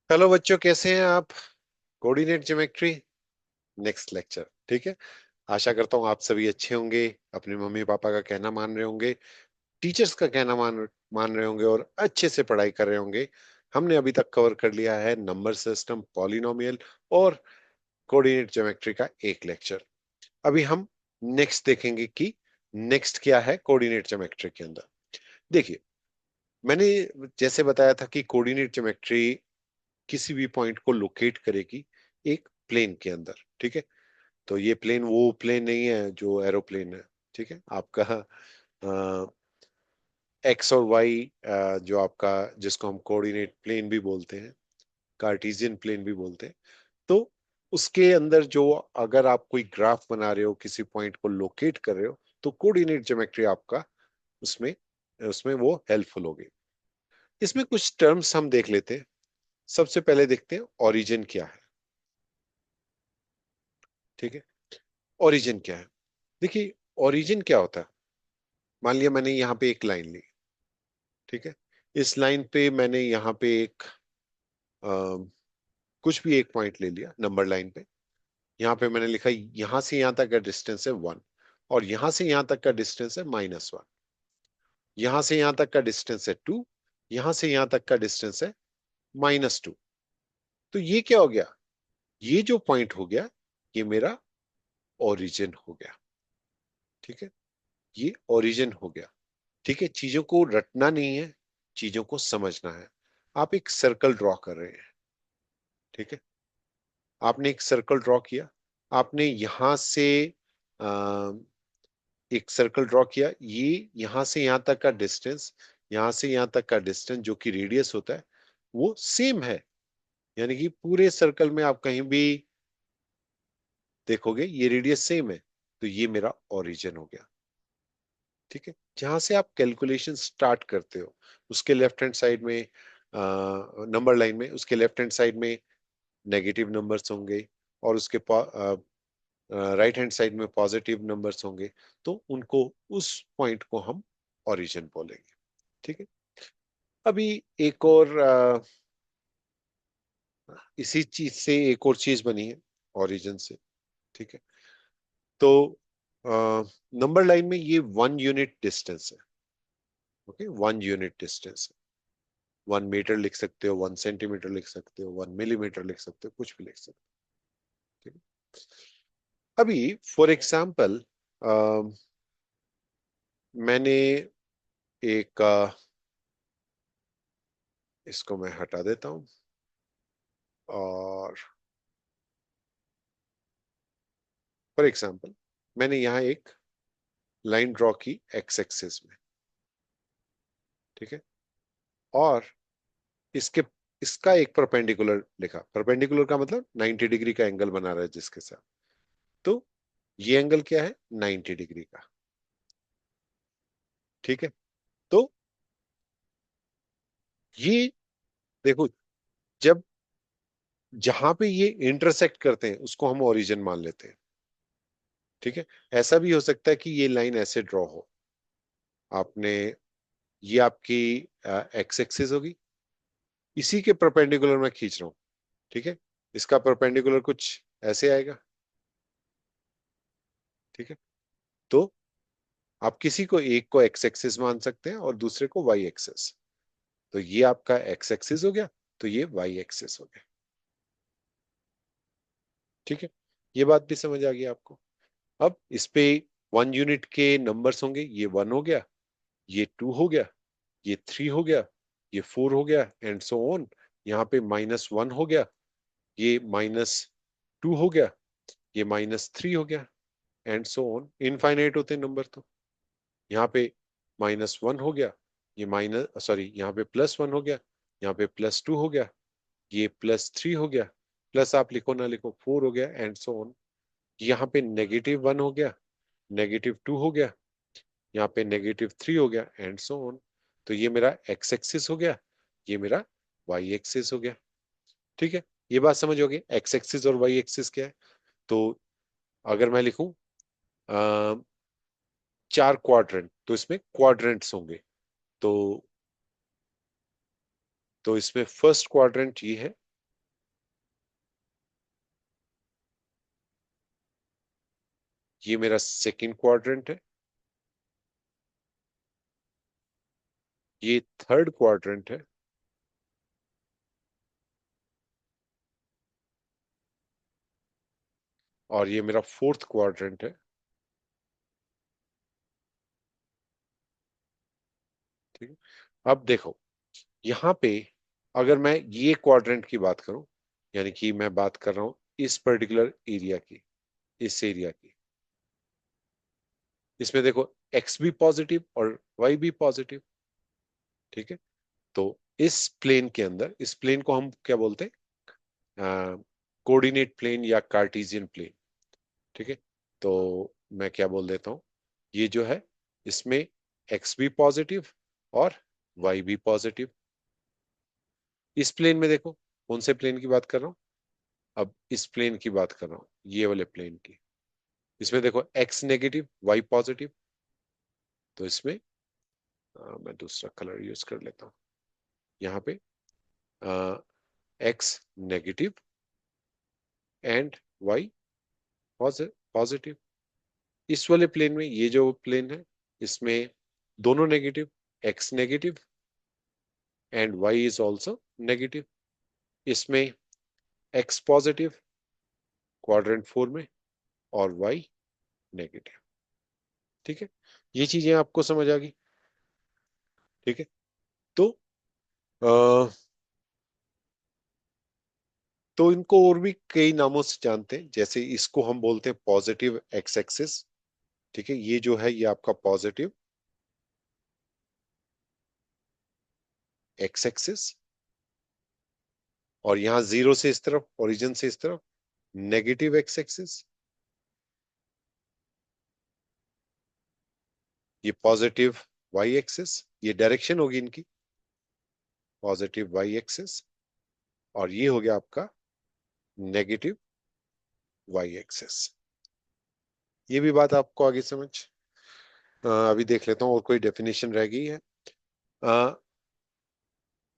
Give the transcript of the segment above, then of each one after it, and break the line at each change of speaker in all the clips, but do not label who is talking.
Hello बच्चों, कैसे हैं आप? Coordinate geometry next lecture. ठीक है। आशा करता हूँ आप सभी अच्छे होंगे, अपने मम्मी पापा का कहना मान रहे होंगे, टीचर्स का कहना मान मान रहे होंगे और अच्छे से पढ़ाई कर रहे होंगे। हमने अभी तक कवर कर लिया है नंबर सिस्टम, पॉलिनोमियल और कोऑर्डिनेट ज्योमेट्री का एक लेक्चर। अभी हम नेक्स्ट देखेंगे कि नेक्स्ट क्या है कोऑर्डिनेट ज्योमेट्री के अंदर। देखिए, मैंने जैसे बताया था कि कोऑर्डिनेट ज्योमेट्री किसी भी पॉइंट को लोकेट करेगी एक प्लेन के अंदर। ठीक है। तो ये प्लेन वो प्लेन नहीं है जो एरोप्लेन है। ठीक है। आपका एक्स और वाई, जो आपका, जिसको हम कोऑर्डिनेट प्लेन भी बोलते हैं, कार्टेशियन प्लेन भी बोलते हैं। तो उसके अंदर जो, अगर आप कोई ग्राफ बना रहे हो, किसी पॉइंट को लोकेट कर रहे हो, तो कोऑर्डिनेट ज्योमेट्री आपका उसमें उसमें वो हेल्पफुल होगी। इसमें कुछ टर्म्स हम देख लेते हैं। सबसे पहले देखते हैं ओरिजिन क्या है। ठीक है। ओरिजिन क्या है? देखिए, ओरिजिन क्या होता है। मान लिया मैंने यहाँ पे एक लाइन ली। ठीक है। इस लाइन पे मैंने यहाँ पे एक कुछ भी एक पॉइंट ले लिया नंबर लाइन पे। यहाँ पे मैंने लिखा यहाँ से यहाँ तक का डिस्टेंस है 1, और यहाँ से यहाँ तक का डिस्टेंस है -1। यहाँ से यहाँ तक का डिस्टेंस है 2, यहाँ से यहाँ तक का डिस्टेंस है -2। तो ये क्या हो गया? ये जो पॉइंट हो गया, ये मेरा ओरिजिन हो गया। ठीक है। ये ओरिजिन हो गया। ठीक है। चीजों को रटना नहीं है, चीजों को समझना है। आप एक सर्कल ड्रॉ कर रहे हैं। ठीक है। आपने एक सर्कल ड्रॉ किया। आपने यहां से आ, एक सर्कल ड्रॉ किया। ये यहां से यहां तक का डिस्टेंस, यहां से यहां तक का डिस्टेंस जो कि रेडियस होता है, वो सेम है। यानी कि पूरे सर्कल में आप कहीं भी देखोगे ये रेडियस सेम है। तो ये मेरा ओरिजिन हो गया। ठीक है। जहां से आप कैलकुलेशन स्टार्ट करते हो, उसके लेफ्ट हैंड साइड में, नंबर लाइन में, उसके लेफ्ट हैंड साइड में नेगेटिव नंबर्स होंगे, और उसके राइट हैंड साइड में पॉजिटिव नंबर्स होंगे। तो उनको, उस पॉइंट को हम ओरिजिन बोलेंगे। ठीक है। अभी एक और इसी चीज से एक और चीज बनी है ओरिजिन से। ठीक है। तो नंबर लाइन में ये 1 यूनिट डिस्टेंस है। ओके, 1 यूनिट डिस्टेंस है। 1 मीटर लिख सकते हो, 1 सेंटीमीटर लिख सकते हो, 1 मिलीमीटर लिख सकते हो, कुछ भी लिख सकते हो। ठीक है। अभी फॉर एग्जाम्पल, मैंने एक इसको मैं हटा देता हूं, और फॉर एग्जाम्पल मैंने यहाँ एक लाइन ड्रॉ की एक्स एक्सिस में। ठीक है। और इसके इसका एक परपेंडिकुलर लिखा। परपेंडिकुलर का मतलब 90 डिग्री का एंगल बना रहा है जिसके साथ। तो ये एंगल क्या है? 90 डिग्री का। ठीक है। तो ये देखो, जब जहां पे ये इंटरसेक्ट करते हैं उसको हम ओरिजिन मान लेते हैं। ठीक है। ऐसा भी हो सकता है कि ये लाइन ऐसे ड्रॉ हो। आपने, ये आपकी एक्स एक्सिस होगी, इसी के परपेंडिकुलर मैं खींच रहा हूं। ठीक है। इसका परपेंडिकुलर कुछ ऐसे आएगा। ठीक है। तो आप किसी को, एक को एक्स एक्सिस मान सकते हैं और दूसरे को वाई एक्सिस। तो ये आपका एक्स एक्सिस हो गया, तो ये वाई एक्सिस हो गया। ठीक है। ये बात भी समझ आ गई आपको? अब इस पे 1 यूनिट के नंबर्स होंगे। ये 1 हो गया, ये 2 हो गया, ये 3 हो गया, ये 4 हो गया, एंड सो ऑन। यहाँ पे -1 हो गया, ये -2 हो गया, ये -3 हो गया, एंड सो ऑन। इनफाइनाइट होते हैं नंबर तो। यहाँ पे -1 हो गया, ये माइनस, सॉरी, यहाँ पे +1 हो गया, यहाँ पे +2 हो गया, ये +3 हो गया, प्लस आप लिखो ना लिखो 4 हो गया, एंड सो ऑन। यहाँ पे -1 हो गया, -2 हो गया, यहाँ पे -3 हो गया, एंड सो ऑन। तो ये मेरा एक्स एक्सिस हो गया, ये मेरा वाई एक्सिस हो गया। ठीक है। ये बात समझ होगी एक्स एक्सिस और वाई एक्सिस क्या है। तो अगर मैं लिखूं 4 क्वाड्रेंट, तो इसमें क्वाड्रेंट्स होंगे। तो इसमें फर्स्ट क्वाड्रेंट ये है, ये मेरा सेकंड क्वाड्रेंट है, ये थर्ड क्वाड्रेंट है, और ये मेरा फोर्थ क्वाड्रेंट है। ठीक है, अब देखो यहाँ पे अगर मैं ये क्वाड्रेंट की बात करूं, यानी कि मैं बात कर रहा हूं इस पर्टिकुलर एरिया की, इस एरिया की, इसमें देखो एक्स भी पॉजिटिव और वाई भी पॉजिटिव। ठीक है, तो इस प्लेन के अंदर, इस प्लेन को हम क्या बोलते हैं, कोऑर्डिनेट प्लेन या कार्टेशियन प्लेन। ठीक है, तो मैं क्या बोल देता हूं, ये जो है इसमें एक्स भी पॉजिटिव और वाई भी पॉजिटिव। इस प्लेन में देखो कौन से प्लेन की बात कर रहा हूं, अब इस प्लेन की बात कर रहा हूं, ये वाले प्लेन की। इसमें देखो एक्स नेगेटिव वाई पॉजिटिव, तो इसमें मैं दूसरा कलर यूज कर लेता हूं। यहाँ पे x negative and y positive. इस वाले प्लेन में, ये जो प्लेन है इसमें दोनों negative, x negative and y is also negative. इसमें एक्स पॉजिटिव क्वाड्रेंट 4 में और वाई नेगेटिव। ठीक है, ये चीजें आपको समझ आ गई। ठीक है, तो अ, तो इनको और भी कई नामों से जानते हैं, जैसे इसको हम बोलते हैं पॉजिटिव एक्स एक्सिस। ठीक है, ये जो है ये आपका पॉजिटिव एक्स एक्सिस, और यहां जीरो से इस तरफ, ओरिजिन से इस तरफ नेगेटिव एक्स एक्सिस। ये पॉजिटिव वाई एक्सिस, ये डायरेक्शन होगी इनकी, पॉजिटिव वाई एक्सिस। और ये हो गया आपका नेगेटिव वाई एक्सिस। ये भी बात आपको आगे समझ। अभी देख लेता हूँ और कोई डेफिनेशन रह गई है। अ,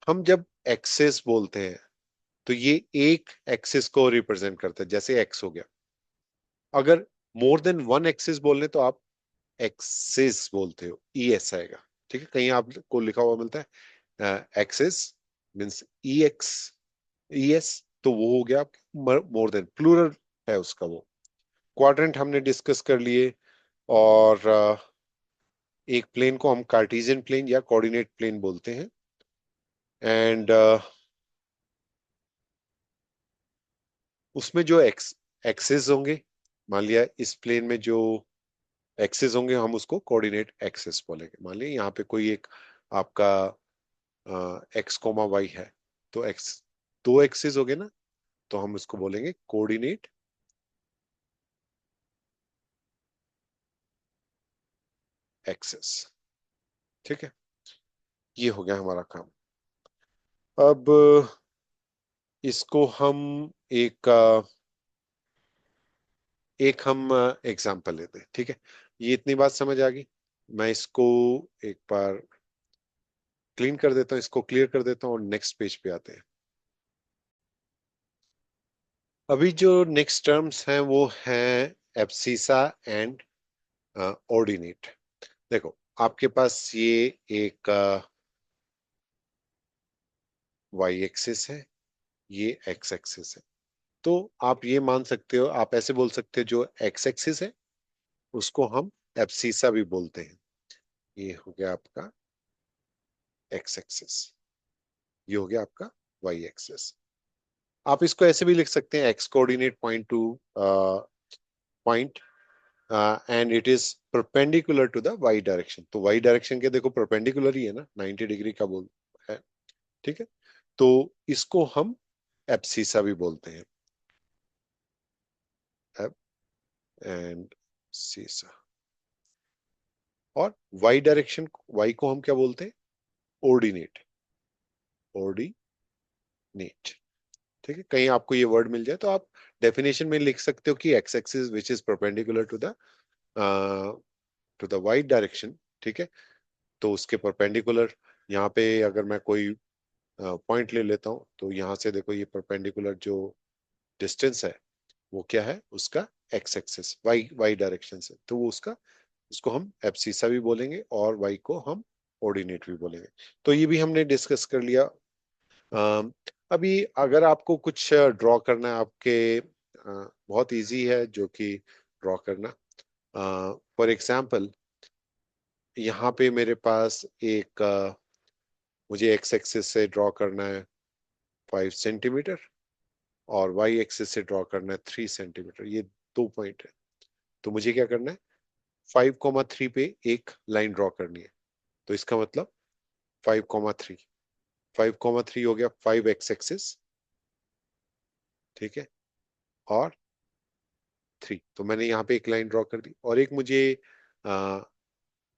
हम जब एक्सेस बोलते हैं तो ये एक एक्सिस को रिप्रेजेंट करता है, जैसे एक्स हो गया। अगर मोर देन वन एक्सिस बोलने तो आप एक्सिस बोलते हो, ई एस आएगा। ठीक है, कहीं आपको लिखा हुआ मिलता है एक्सिस मीन्स ई एक्स, ई एस, तो वो हो गया मोर देन, प्लूरल है उसका वो। क्वाड्रेंट हमने डिस्कस कर लिए, और एक प्लेन को हम कार्टेशियन प्लेन या कोऑर्डिनेट प्लेन बोलते हैं। एंड उसमें जो एक्सेस होंगे, मान लिया इस प्लेन में जो एक्सेस होंगे हम उसको कोऑर्डिनेट एक्सेस बोलेंगे। मान लिया यहाँ पे कोई एक आपका एक्स कोमा वाई है, तो एक्स, दो एक्सेस हो गए ना, तो हम उसको बोलेंगे कोऑर्डिनेट एक्सेस। ठीक है, ये हो गया हमारा काम। अब इसको हम एक एक हम एग्जाम्पल लेते हैं। ठीक है, ये इतनी बात समझ आ गई। मैं इसको एक बार क्लीन कर देता हूँ, इसको क्लियर कर देता हूँ, और नेक्स्ट पेज पे आते हैं। अभी जो नेक्स्ट टर्म्स हैं वो हैं एब्सिसा एंड ऑर्डिनेट। देखो आपके पास ये एक वाई एक्सिस है, ये एक्स एक्सिस है। तो आप ये मान सकते हो, आप ऐसे बोल सकते हो, जो एक्स एक्सिस है उसको हम एब्सिसा भी बोलते हैं। ये हो गया आपका एक्स एक्सिस, ये हो गया आपका वाई एक्सिस। आप इसको ऐसे भी लिख सकते हैं, x coordinate point to point and it is perpendicular to the y direction. तो वाई डायरेक्शन के देखो परपेंडिकुलर ही है ना, 90 डिग्री का बोल है। ठीक है, तो इसको हम एब्सिसा भी बोलते हैं, एब एंड सीसा। और वाई डायरेक्शन, वाई को हम क्या बोलते हैं, ऑर्डिनेट, ऑर्डिनेट। ठीक है, कहीं आपको ये वर्ड मिल जाए तो आप डेफिनेशन में लिख सकते हो कि x axis which is perpendicular to the y direction. ठीक है, तो उसके परपेंडिकुलर, यहाँ पे अगर मैं कोई पॉइंट ले लेता हूँ, तो यहाँ से देखो ये परपेंडिकुलर जो डिस्टेंस है वो क्या है, उसका x axis, y y direction से, तो वो उसका, उसको हम एब्सिसा भी बोलेंगे और वाई को हम ऑर्डिनेट भी बोलेंगे। तो ये भी हमने डिस्कस कर लिया। अभी अगर आपको कुछ ड्रॉ करना है आपके, बहुत इजी है जो कि ड्रॉ करना। फॉर एग्जाम्पल यहाँ पे मेरे पास एक मुझे एक्स एक्सिस से ड्रॉ करना है 5 सेंटीमीटर, और वाई एक्सिस से ड्रॉ करना है 3 सेंटीमीटर, ये 2 पॉइंट है। तो मुझे क्या करना है, 5,3 पे एक लाइन ड्रॉ करनी है। तो इसका मतलब 5,3, 5,3 हो गया 5 एक्स एक्सिस, ठीक है, और 3। तो मैंने यहाँ पे एक लाइन ड्रॉ कर दी, और एक मुझे आ,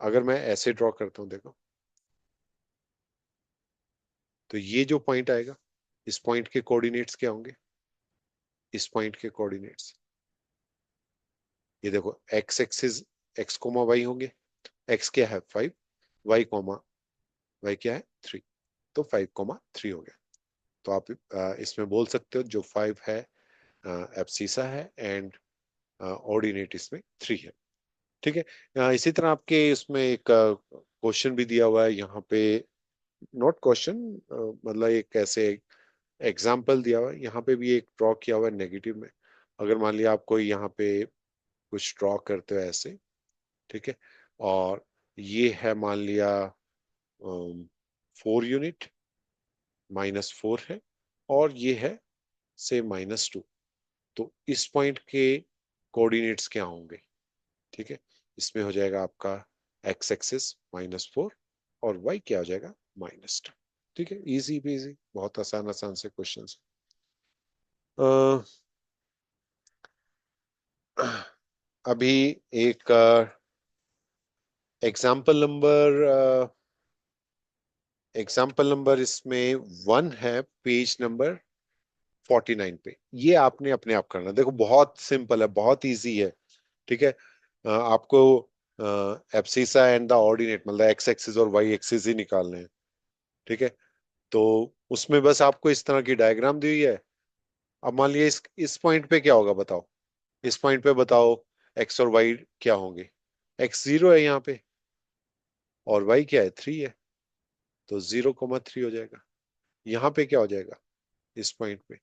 अगर मैं ऐसे ड्रॉ करता हूँ देखो, तो ये जो पॉइंट आएगा, इस पॉइंट के कोऑर्डिनेट्स क्या होंगे, इस पॉइंट के कोऑर्डिनेट्स, ये देखो x axis, x comma y होंगे। एक्स क्या है 5, वाई कोमा, वाई क्या है 3, तो 5,3 हो गया। तो आप इसमें बोल सकते हो जो 5 है एब्सिसा है, एंड ऑर्डिनेट इसमें 3 है, ठीक है। इसी तरह आपके इसमें एक क्वेश्चन भी दिया हुआ है यहाँ पे, नॉट क्वेश्चन, मतलब एक ऐसे एग्जाम्पल दिया हुआ है, यहाँ पे भी एक ड्रॉ किया हुआ है नेगेटिव में। अगर मान लिया आप कोई यहाँ पे कुछ ड्रॉ करते हो ऐसे, ठीक है, और ये है मान लिया 4 यूनिट, -4 है, और ये है से -2। तो इस पॉइंट के कोऑर्डिनेट्स क्या होंगे, ठीक है, इसमें हो जाएगा आपका एक्स एक्सिस -4, और वाई क्या हो जाएगा -2। ठीक है, इजी इजी, बहुत आसान आसान से क्वेश्चन। अभी एक एग्जाम्पल नंबर इसमें 1 है, पेज नंबर 49 पे। ये आपने अपने आप करना, देखो बहुत सिंपल है, बहुत इजी है, ठीक है। आपको एब्सिसा एंड द ऑर्डिनेट, मतलब एक्स एक्सिस और वाई एक्सिस ही निकालने हैं, ठीक है। तो उसमें बस आपको इस तरह की डायग्राम दी हुई है। अब मान लिया इस पॉइंट पे क्या होगा बताओ, इस पॉइंट पे बताओ एक्स और वाई क्या होंगे। एक्स 0 है यहाँ पे, और वाई क्या है 3 है, तो 0,3 हो जाएगा। यहाँ पे क्या हो जाएगा, इस पॉइंट पे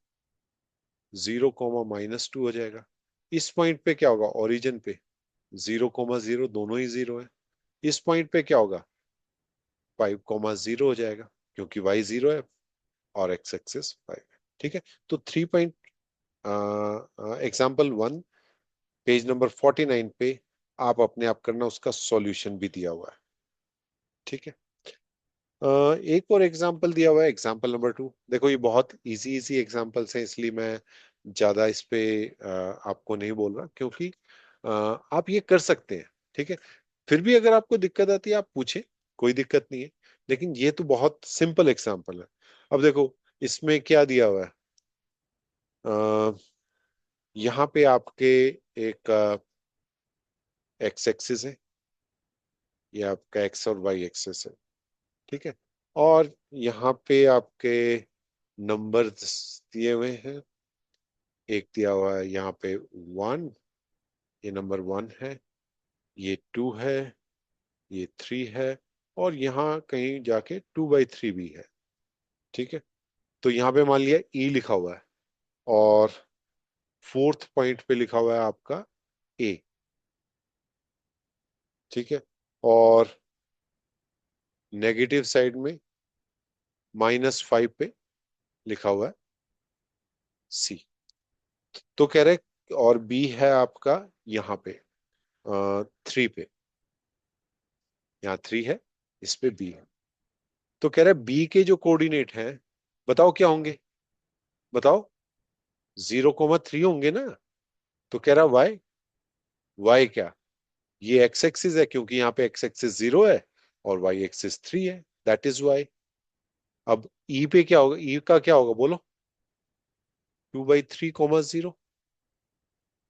0,-2 हो जाएगा। इस पॉइंट पे क्या होगा, ओरिजिन पे 0,0, दोनों ही 0 है। इस पॉइंट पे क्या होगा, 5,0 हो जाएगा, क्योंकि वाई 0 है और एक्स एक्सिस 5 है, ठीक है। तो 3 पॉइंट, एग्जाम्पल 1 पेज नंबर 49 पे आप अपने आप करना, उसका सॉल्यूशन भी दिया हुआ है, ठीक है। एक और एग्जाम्पल दिया हुआ है, एग्जाम्पल नंबर 2। देखो ये बहुत इजी इजी एग्जाम्पल्स हैं, इसलिए मैं ज्यादा इस पे आपको नहीं बोल रहा, क्योंकि आप ये कर सकते हैं, ठीक है। फिर भी अगर आपको दिक्कत आती है आप पूछे, कोई दिक्कत नहीं है, लेकिन ये तो बहुत सिंपल एग्जाम्पल है। अब देखो इसमें क्या दिया हुआ है, अ, यहाँ पे आपके एक एक्स एक्सिस है, ये आपका एक्स और वाई एक्सिस है, ठीक है। और यहाँ पे आपके नंबर दिए हुए हैं, एक दिया हुआ है यहाँ पे 1, ये नंबर 1 है, ये 2 है, ये 3 है, और यहाँ कहीं जाके 2/3 भी है, ठीक है। तो यहाँ पे मान लिया ई लिखा हुआ है, और फोर्थ पॉइंट पे लिखा हुआ है आपका ए, ठीक है। और नेगेटिव साइड में -5 पे लिखा हुआ है सी। तो कह रहे, और बी है आपका यहाँ पे 3 पे, यहाँ 3 है, इस पे बी है। तो कह रहा है बी के जो कोऑर्डिनेट हैं बताओ क्या होंगे, बताओ 0,3 होंगे ना। तो कह रहा वाई, वाई क्या, ये एक्स एक्सिस है, क्योंकि यहाँ पे एक्स एक्सिस 0 है और वाई एक्सिस 3 है, दैट इज वाई। अब ई पे क्या होगा, ई का क्या होगा बोलो, 2/3,0,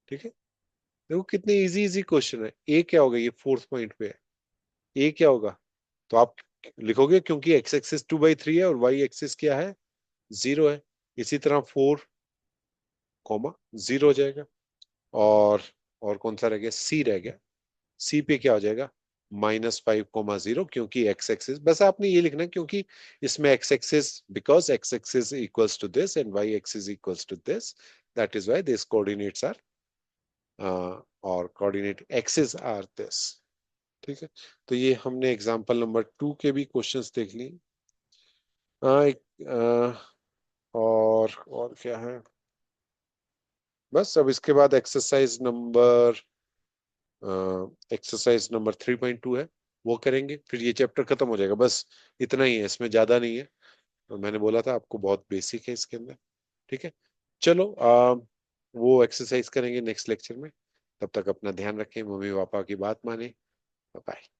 ठीक है। देखो कितने इजी इजी क्वेश्चन है। ए क्या होगा, ये फोर्थ पॉइंट पे है, ए क्या होगा, तो आप लिखोगे क्योंकि एक्स एक्सिस 2/3 है और वाई एक्सिस क्या है 0 है। इसी तरह कॉमा 0 हो जाएगा। और कौन सा रह गया, सी रह गया। सी पे क्या हो जाएगा, -5, 0, क्योंकि एक्स एक्सिस, बस आपने ये लिखना क्योंकि इसमें x axis, because x axis equals to this and y axis equals to this, that is y this coordinates are और कोऑर्डिनेट एक्सिस आर दिस। ठीक है, तो ये हमने एग्जांपल नंबर 2 के भी क्वेश्चंस देख लिए। एक और क्या है, बस अब इसके बाद एक्सरसाइज नंबर 3.2 है, वो करेंगे, फिर ये चैप्टर खत्म हो जाएगा। बस इतना ही है, इसमें ज्यादा नहीं है। तो मैंने बोला था आपको बहुत बेसिक है इसके अंदर। ठीक है, चलो वो एक्सरसाइज करेंगे नेक्स्ट लेक्चर में। तब तक अपना ध्यान रखें, मम्मी पापा की बात माने। बाय।